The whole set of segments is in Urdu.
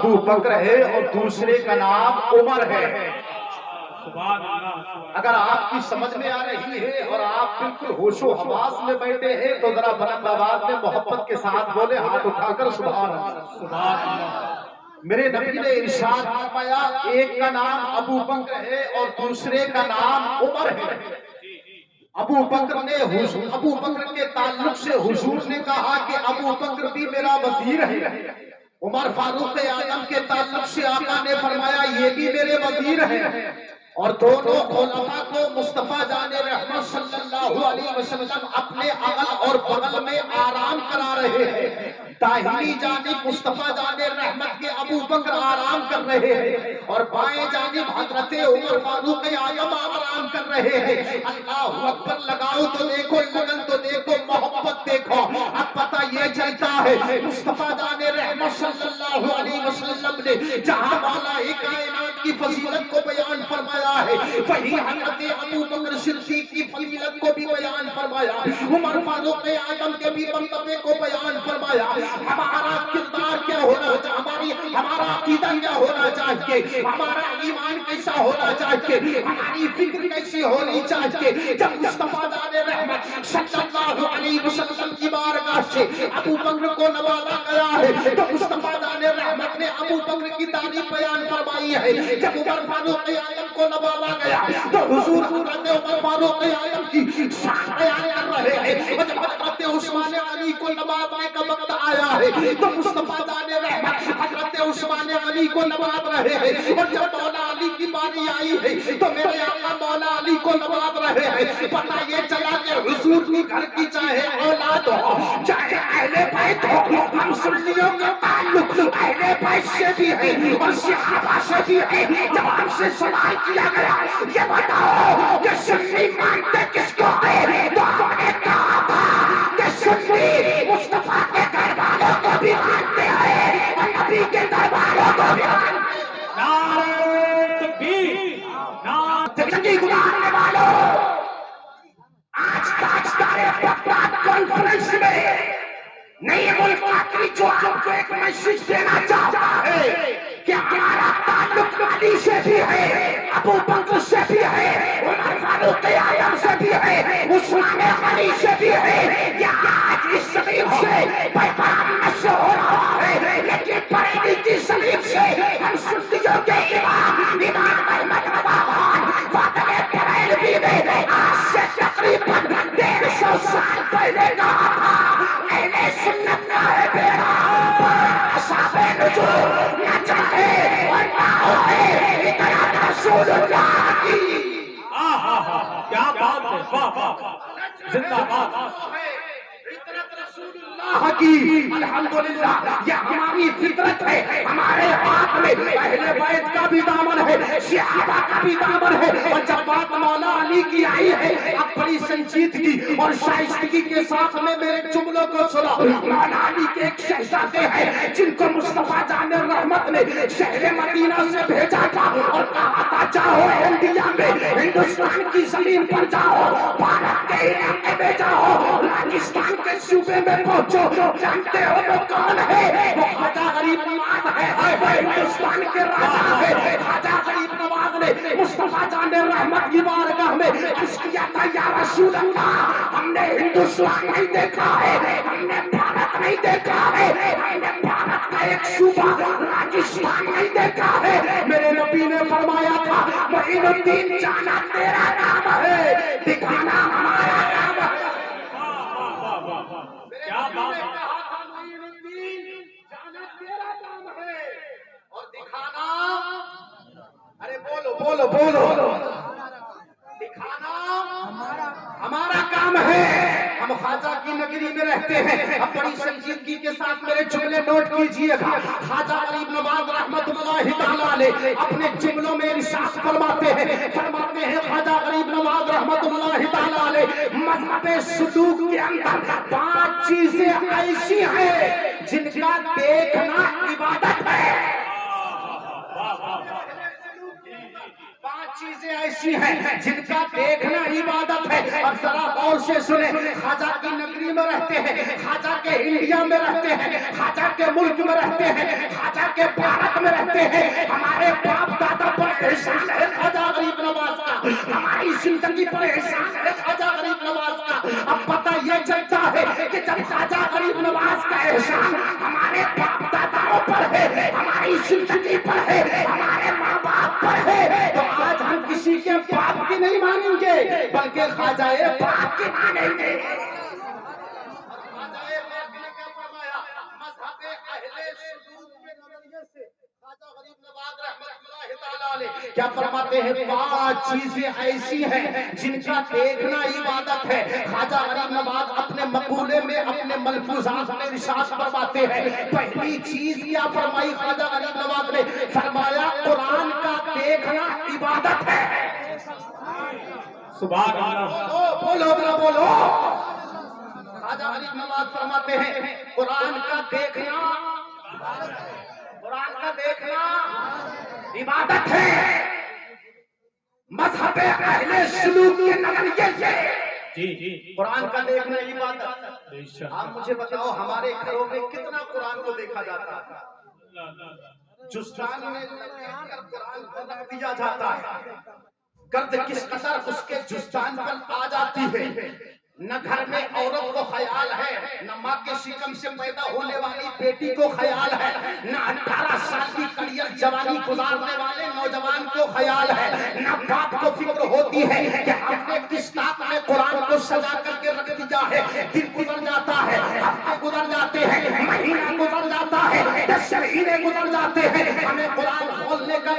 ابو بکر ہے اور دوسرے کا نام عمر ہے۔ اگر آپ کی سمجھ میں آ رہی ہے اور آپ بالکل ہوش و حواس میں بیٹھے ہیں تو ذرا بلند آواز میں محبت کے ساتھ بولے، ہاتھ اٹھا کر سبحان اللہ۔ میرے نبی نے ارشاد فرمایا ایک کا نام ابو بکر ہے اور دوسرے کا نام عمر ہے۔ ابو بکر کے تعلق سے حضور نے کہا کہ ابو بکر بھی میرا وزیر ہے۔ عمر فاروق اعظم کے تعلق سے آقا نے فرمایا یہ بھی میرے وزیر ہے۔ اور دونوں خلفاء کو مصطفیٰ جان رحمت صلی اللہ علیہ وسلم اپنے اغل اور بغل میں آرام کرا رہے ہیں۔ داہنی جانب مصطفیٰ جان رحمت کے ابو بکر آرام کر رہے ہیں اور بائیں جانب حضرت عمر فاروق اعظم آرام کر رہے ہیں۔ اللہ اکبر لگاؤ تو دیکھو، لگن تو دیکھو، محبت دیکھو۔ اب پتہ یہ چلتا ہے مصطفیٰ جان رحمت صلی اللہ علیہ وسلم نے جہاں والا کائنات کی فضیلت کو بیان فرمایا ہے، وہی حضرت ابو بکر صدیق کی فضیلت کو بھی بیان فرمایا، عمر فاروق اعظم کے بھی مرتبے کو بیان فرمایا۔ ہمارا کردار کیا ہونا چاہیے، ہمارا عقیدہ کیا ہونا چاہیے، ہمارا ایمان کیسا ہونا چاہیے، ہماری فکر کیسی ہونی چاہیے۔ جب مصطفیٰ جان رحمت صلی اللہ علیہ وسلم کی بارگاہ سے ابو بکر کو نوازا گیا ہے تو مصطفیٰ جان رحمت نے ابو بکر کی تعریف بیان فرمائی ہے۔ جب عمر فاروق اعظم کو نوازا گیا تو حضور حضرت عمر فاروق اعظم کی شان بیان کر رہے ہیں۔ اور جب حضرت عثمان غنی کو نوازنے کا وقت آیا ہے تو مصطفیٰ جان رحمت حضرت عثمان غنی کو نواز رہے ہیں۔ اور جب مولا علی کی باری آئی ہے تو میرے آقا مولا علی کو نواز رہے ہیں۔ پتہ یہ چلا کہ حضور کی گھر کی چاہے اولاد ہو چاہے اہل بیت ہو، ہم سنیوں کا تعلق اہل بیت سے بھی ہے اور صحابہ سے بھی ہے۔ جب ہم سے سوال کیا گیا یہ بتاؤ کہ سنی مانتے کس کو ہے تو ہم نے کہا تھا کہ سنی مصطفیٰ کے گھر والوں کو بھی مانتے ہیں اور نبی کے گھر والوں کو بھی مانتے ہیں۔ نعرہ تکبیر، نعرہ گزارنے والوں، آج تاجدار بغداد کانفرنس میں نئی ملک آخری جو آپ کو ایک میسج دینا چاہتا ہے کہ ہمارا تعلق علی سے بھی ہے، ابو بکر سے بھی ہے، عمر فاروق اعظم سے بھی ہے، عثمان غنی سے بھی ہے۔ یہ آج اس زمین سے پیغام نشر ہو رہا ہے، لیکن بریلی کی زمین سے ہم سنیوں کے امام احمد رضا خان فاطمی بریلوی نے آج سے تقریباً 150 سال پہلے کہا تھا اہل سنت کا ہے بیڑا پار اصحاب نجوم نہ چاہے اور نہ ہوئے اطاعت رسول اللہ کی۔ کیا بات ہے، واہ واہ، زندہ باد اللہ کی۔ الحمدللہ یہ ہماری فطرت ہے، ہمارے ہاتھ میں اہل بیت کا بھی دامن ہے، صحابہ کا بھی دامن ہے۔ اور جب بات مولا علی کی آئی ہے اب بڑی سنجیدگی اور شائستگی کے ساتھ میں میرے جملوں کو سنا۔ مولا علی کے ایک شہزادے ہیں جن کو مصطفیٰ جان رحمت نے شہر مدینہ سے بھیجا تھا اور کہا تھا جاؤ انڈیا میں، ہندوستان کی زمین پر جاؤ، بھارت کے علاقے میں جاؤ، راجستھان کے صوبے میں پہنچو۔ جانتے ہو وہ کون ہے؟ وہ خواجہ غریب نواز ہے، وہ ہندوستان کے راجا ہے۔ خواجہ غریب نواز نے مصطفیٰ جان رحمت کی بارگاہ میں عرض کیا تھا یا رسول اللہ ہم نے ہندوستان نہیں دیکھا ہے، ہم نے بھارت نہیں دیکھا ہے، ہم نے بھارت کا ایک صوبہ راجستھان نہیں دیکھا ہے۔ میرے نبی نے فرمایا تھا معین الدین جانا تیرا نام ہے، دکھانا ہمارا نام ہے۔ کیا بات ہے، جانا تیرا کام ہے اور دکھانا، ارے بولو بولو بولو، دکھانا ہمارا کام ہے۔ ہم خواجہ کی نگری میں رہتے ہیں، اب بڑی سنجیدگی کے ساتھ میرے جملے نوٹ کیجئے گا۔ خواجہ غریب نواز رحمت اللہ تعالیٰ علیہ اپنے جملوں میں ارشاد فرماتے ہیں خواجہ غریب نواز رحمت اللہ تعالیٰ علیہ مذہب سلوک کے اندر 5 چیزیں ایسی ہیں جن کا دیکھنا عبادت ہے۔ 5 چیزیں ایسی ایسی ہیں جن کا دیکھنا عبادت ہے. اور ذرا غور سے سنیں, خواجہ کی نگری میں رہتے ہیں, خواجہ کے انڈیا میں رہتے ہیں, خواجہ کے ملک میں رہتے ہیں, خواجہ کے بھارت میں رہتے ہیں. ہمارے باپ دادا پر احسان ہے خواجہ غریب نواز کا, ہماری زندگی پر احسان ہے خواجہ غریب نواز کا. اب پتہ یہ چلتا ہے کہ جب خواجہ غریب نواز کا احسان ہمارے باپ داداؤں پر ہے, ہماری زندگی پر ہے, ہمارے ماں باپ پر ہے, تو آج ہم کسی کے باپ کی نہیں مانیں گے بلکہ خواجہ پاک کی مانیں گے. کیا فرماتے ہیں؟ پانچ چیزیں ایسی ہیں جن کا دیکھنا عبادت ہے. خواجہ غریب نواز اپنے مقولے میں, اپنے ملفوظات میں ارشاد فرماتے ہیں. پہلی چیز کیا فرمائی خواجہ غریب نواز نے؟ فرمایا قرآن کا دیکھنا عبادت ہے. سبحان اللہ. بولو بولو بولو. خواجہ غریب نواز فرماتے ہیں قرآن کا دیکھنا, قرآن کا دیکھنا عبادت ہے. مذہب اہل سلوک کے نظریے سے جی قرآن کا دیکھنا عبادت. بے شک. آپ مجھے بتاؤ ہمارے گھروں میں کتنا قرآن کو دیکھا جاتا ہے؟ جستان میں لپیٹ کر قرآن کو رکھ دیا جاتا ہے. گرد کس قدر اس کے جستان پر آ جاتی ہے. نہ گھر میں عورت کو خیال ہے, نہ ماں کے شکم سے پیدا ہونے والی بیٹی کو خیال ہے, نہ 18 سال کی کڑیل جوانی گزارنے والے نوجوان کو خیال ہے, نہ باپ کو فکر ہوتی ہے کہ ہم نے کس طاقت میں قرآن کو سجا کر کے رکھ دیا ہے. دن گزر جاتا ہے, ہفتے گزر جاتے ہیں, مہینہ گزر جاتا ہے, 10 مہینے گزر جاتے ہیں, ہمیں قرآن کھولنے کا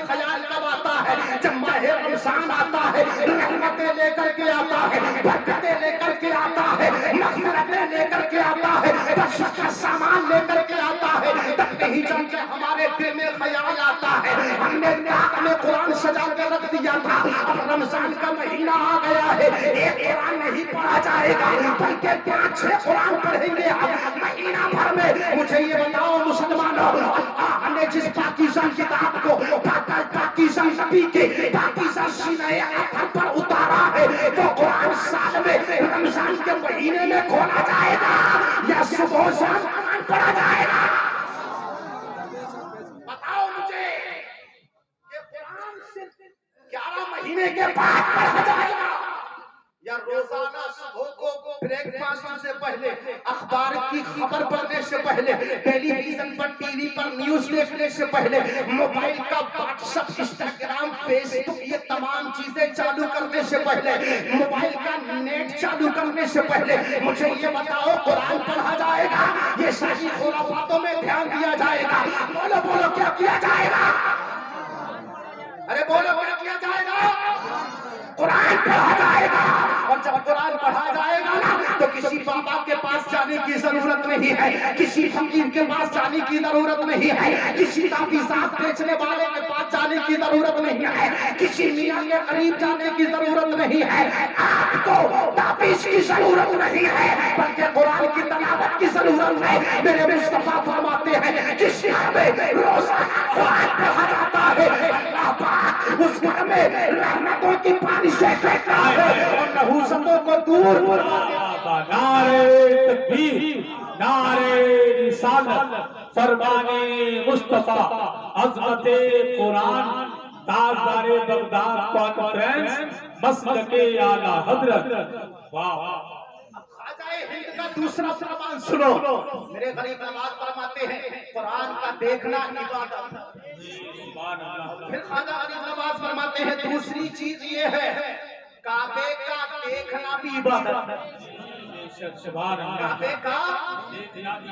خیال کب آتا ہے؟ جب ماہ رمضان آتا ہے, رحمتیں لے کر کے آتا ہے, برکتیں لے کر کے آتا ہے, مغفرتیں لے کر کے آتا ہے, بخشش کا سامان لے کر کے آتا ہے. تب کہیں جا کے ہمارے دل میں خیال آتا ہے ہم نے طاق میں قرآن سجا کے رکھ دیا تھا, اب رمضان کا مہینہ آ گیا ہے, ایک قرآن نہیں پڑھا جائے گا بلکہ 5-6 قرآن پڑھیں گے اب مہینہ بھر میں. مجھے یہ بتاؤ مسلمانوں, اللہ نے جس پاکیزہ کتاب کو پاکیزہ نبی کے پاکیزہ سینہ اطہر پر اتارا ہے, وہ قرآن سال میں رمضان کے مہینے میں کھولا جائے گا یا صبح و شام قرآن پڑھا جائے گا؟ بتاؤ مجھے, یہ قرآن صرف 11 مہینے کے بعد پڑھا جائے گا یا روزانہ صبح کو بریک فاسٹ سے پہلے, اخبار کی خبر پڑھنے سے پہلے, ٹیلی ویژن پر ٹی وی پر نیوز دیکھنے سے پہلے, موبائل کا واٹس ایپ, انسٹاگرام, فیس بک, یہ تمام چیزیں چالو کرنے سے پہلے, موبائل کا نیٹ چالو کرنے سے پہلے مجھے یہ بتاؤ قرآن پڑھا جائے گا؟ یہ ساری خرافاتوں میں دھیان دیا جائے گا؟ بولو بولو کیا کیا جائے گا؟ ارے بولو کیا کیا جائے گا؟ قرآن پڑھا جائے گا. اور جب قرآن پڑھا جائے گا نا تو کسی بابا کے پاس جانے کی ضرورت نہیں ہے, کسی فقیر کے پاس جانے کی ضرورت نہیں ہے, کسی تحفظات بیچنے والے کے پاس جانے کی ضرورت نہیں ہے, کسی میاں کے قریب جانے کی ضرورت نہیں ہے. آپ کو تحفظ کی ضرورت نہیں ہے بلکہ قرآن کی تلاوت کی ضرورت ہے. میرے مصطفیٰ فرماتے ہیں جس گھر میں روزانہ قرآن پڑھا جاتا ہے اللہ پاک اس گھر میں رحمتوں کی پانی سے کہتا ہے اور نحوستوں کو دور فرماتا. نعرے تکبیر, نعرے رسالت, فرمان مصطفیٰ, عظمت قرآن, تاجدار بغداد کانفرنس, مسلک اعلیٰ حضرت. واہ. ہند کا دوسرا فرمان سنو. میرے غریب نواز فرماتے ہیں قرآن کا دیکھنا عبادت. پھر خواجہ غریب نواز فرماتے ہیں دوسری چیز یہ ہے کعبے کا دیکھنا بھی عبادت. کعبے کا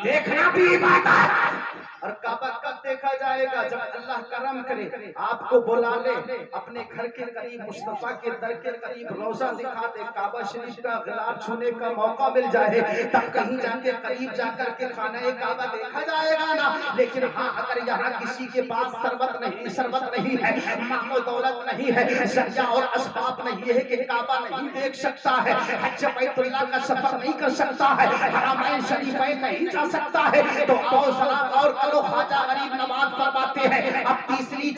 دیکھنا بھی عبادت. اور کعبہ کب دیکھا جائے گا؟ جب اللہ کرم کرے, آپ کو بلا لے اپنے گھر کے قریب, مصطفیٰ کے در کے قریب روزہ دکھا دے, کعبہ شریف کا غلاف چھونے کا موقع مل جائے, تب کہیں جا کے قریب جا کر کے خانہ کعبہ دیکھا جائے گا نا. لیکن ہاں اگر یہاں کسی کے پاس ثروت نہیں ہے, مال و دولت نہیں ہے, ذریعہ اور اسباب نہیں ہے کہ کعبہ نہیں دیکھ سکتا ہے, حج بیت اللہ کا سفر نہیں کر سکتا ہے, حرمین شریفین نہیں جا سکتا ہے, تو آؤ ذرا غور کرو. خواجہ غریب نواز فرماتے ہیں اب تیسری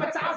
50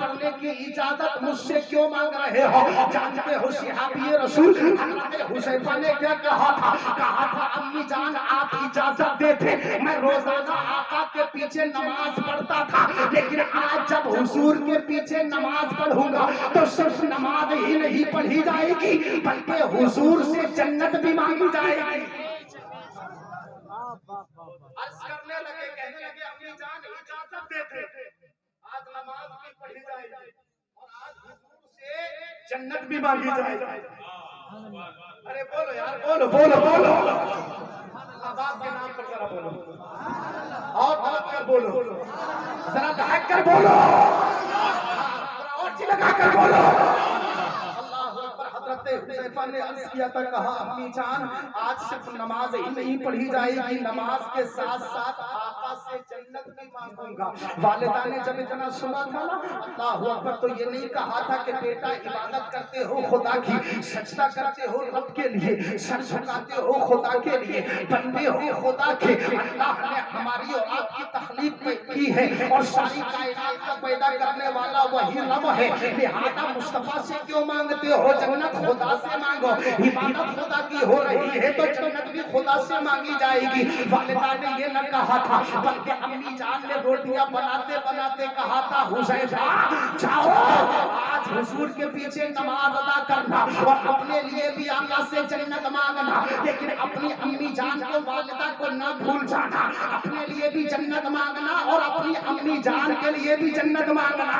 پڑھنے کی اجازت مجھ سے کیوں مانگ رہے ہو؟ جانتے ہو صحابی رسول حضرت حذیفہ نے کیا کہا تھا امی جان آپ اجازت دیتے میں روزانہ آقا کے پیچھے نماز پڑھتا تھا، لیکن آج جب حضور کے پیچھے نماز پڑھوں گا تو صرف نماز ہی نہیں پڑھی جائے گی بلکہ حضور سے جنت بھی مانگی جائے گی۔ عرض کرنے لگے، کہنے لگے امی جان اجازت دیتے آج نماز بھی پڑھی جائے گی اور آج حضور سے جنت بھی مانگی جائے گی۔ ارے بولو یار، بولو بولو بولو، اللہ باپ کے نام پر ذرا بولو اور دھڑک کر بولو، ذرا دھڑک کر بولو، ذرا اور چی لگا کر بولو۔ اللہ اکبر۔ حضرت حذیفہ نے عرض کیا تھا، کہا امی جان آج صرف نماز ہی نہیں پڑھی جائے گی، نماز کے ساتھ ساتھ آقا سے جنت بھی مانگوں گا۔ والدہ نے جب اتنا سنا تھا نا، اللہ اکبر، تو یہ نہیں کہا تھا کہ بیٹا عبادت کرتے ہو خدا کی، سجدہ کرتے ہو رب کے لیے، سر جھکاتے ہو خدا کے لیے، بندے ہو خدا کے، اللہ نے ہماری اور آپ کی تخلیق کی ہے اور ساری کائنات کا پیدا کرنے والا وہی رب ہے، لہذا مصطفیٰ سے کیوں مانگتے ہو؟ جنت خدا سے مانگو، عبادت خدا کی ہو رہی ہے تو جنت بھی خدا سے مانگی جائے گی۔ والدہ نے یہ نہ کہا تھا بلکہ امی جان نے روٹیاں بناتے بناتے کہا تھا، حذیفہ جاؤ آج حضور کے پیچھے نماز ادا کرنا اور اپنے لیے بھی آقا سے جنت مانگنا، لیکن اپنی امی جان کو، والدہ کو نہ بھول جانا، اپنے لیے بھی جنت مانگنا اور اپنی امی جان کے لیے بھی جنت مانگنا،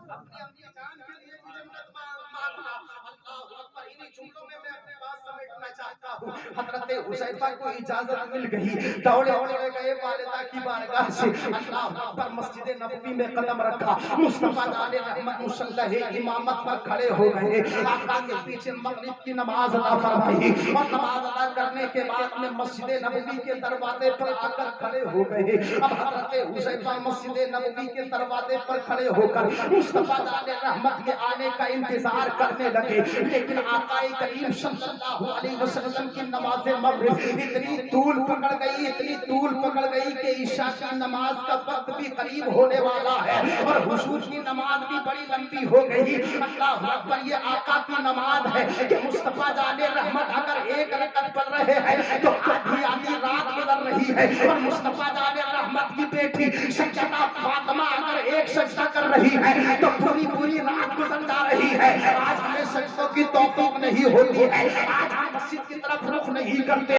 اپنی امی جان کے لیے بھی جنت مانگنا۔ اللہ اکبر۔ انہی جملوں میں میں اپنے بات سمیٹنا چاہتا ہوں۔ حضرت حذیفہ کو اجازت مل گئی، دوڑے دوڑے گئے والدہ کی بارگاہ سے، اللہ اکبر، مسجد نبوی میں قدم رکھا، مصطفیٰ علیہ رحمت مصلح امامت پر کھڑے ہو گئے، آقا کے پیچھے مغرب کی نماز ادا فرمائی اور نماز ادا کرنے کے بعد میں مسجد نبوی کے دروازے پر آ کر کھڑے ہو گئے۔ اب حضرت حذیفہ مسجد نبوی کے دروازے پر کھڑے ہو کر مصطفیٰ علیہ رحمت کے آنے کا انتظار کرنے لگے، لیکن آقا کریم صلی اللہ علیہ وسلم کی نماز مغرب اتنی طول پکڑ گئی کہ عشاء کی نماز کا وقت بھی قریب ہونے والا ہے اور حضور کی نماز بھی بڑی لمبی ہو گئی۔ اللہ اکبر، یہ آقا کی نماز ہے کہ مصطفیٰ علیہ رحمت اگر ایک رکعت پڑھ رہے ہیں تو آدھی رات گزر رہی ہے اور مصطفیٰ علیہ رحمت کی بیٹی سیدہ فاطمہ اگر ایک سجدہ کر رہی ہے تو پوری رات گزر جا رہی ہے۔ آج ہمیں سجدوں کی توفیق نہیں ہوتی ہے، آج ہم مسجد کی طرف رخ نہیں کرتے۔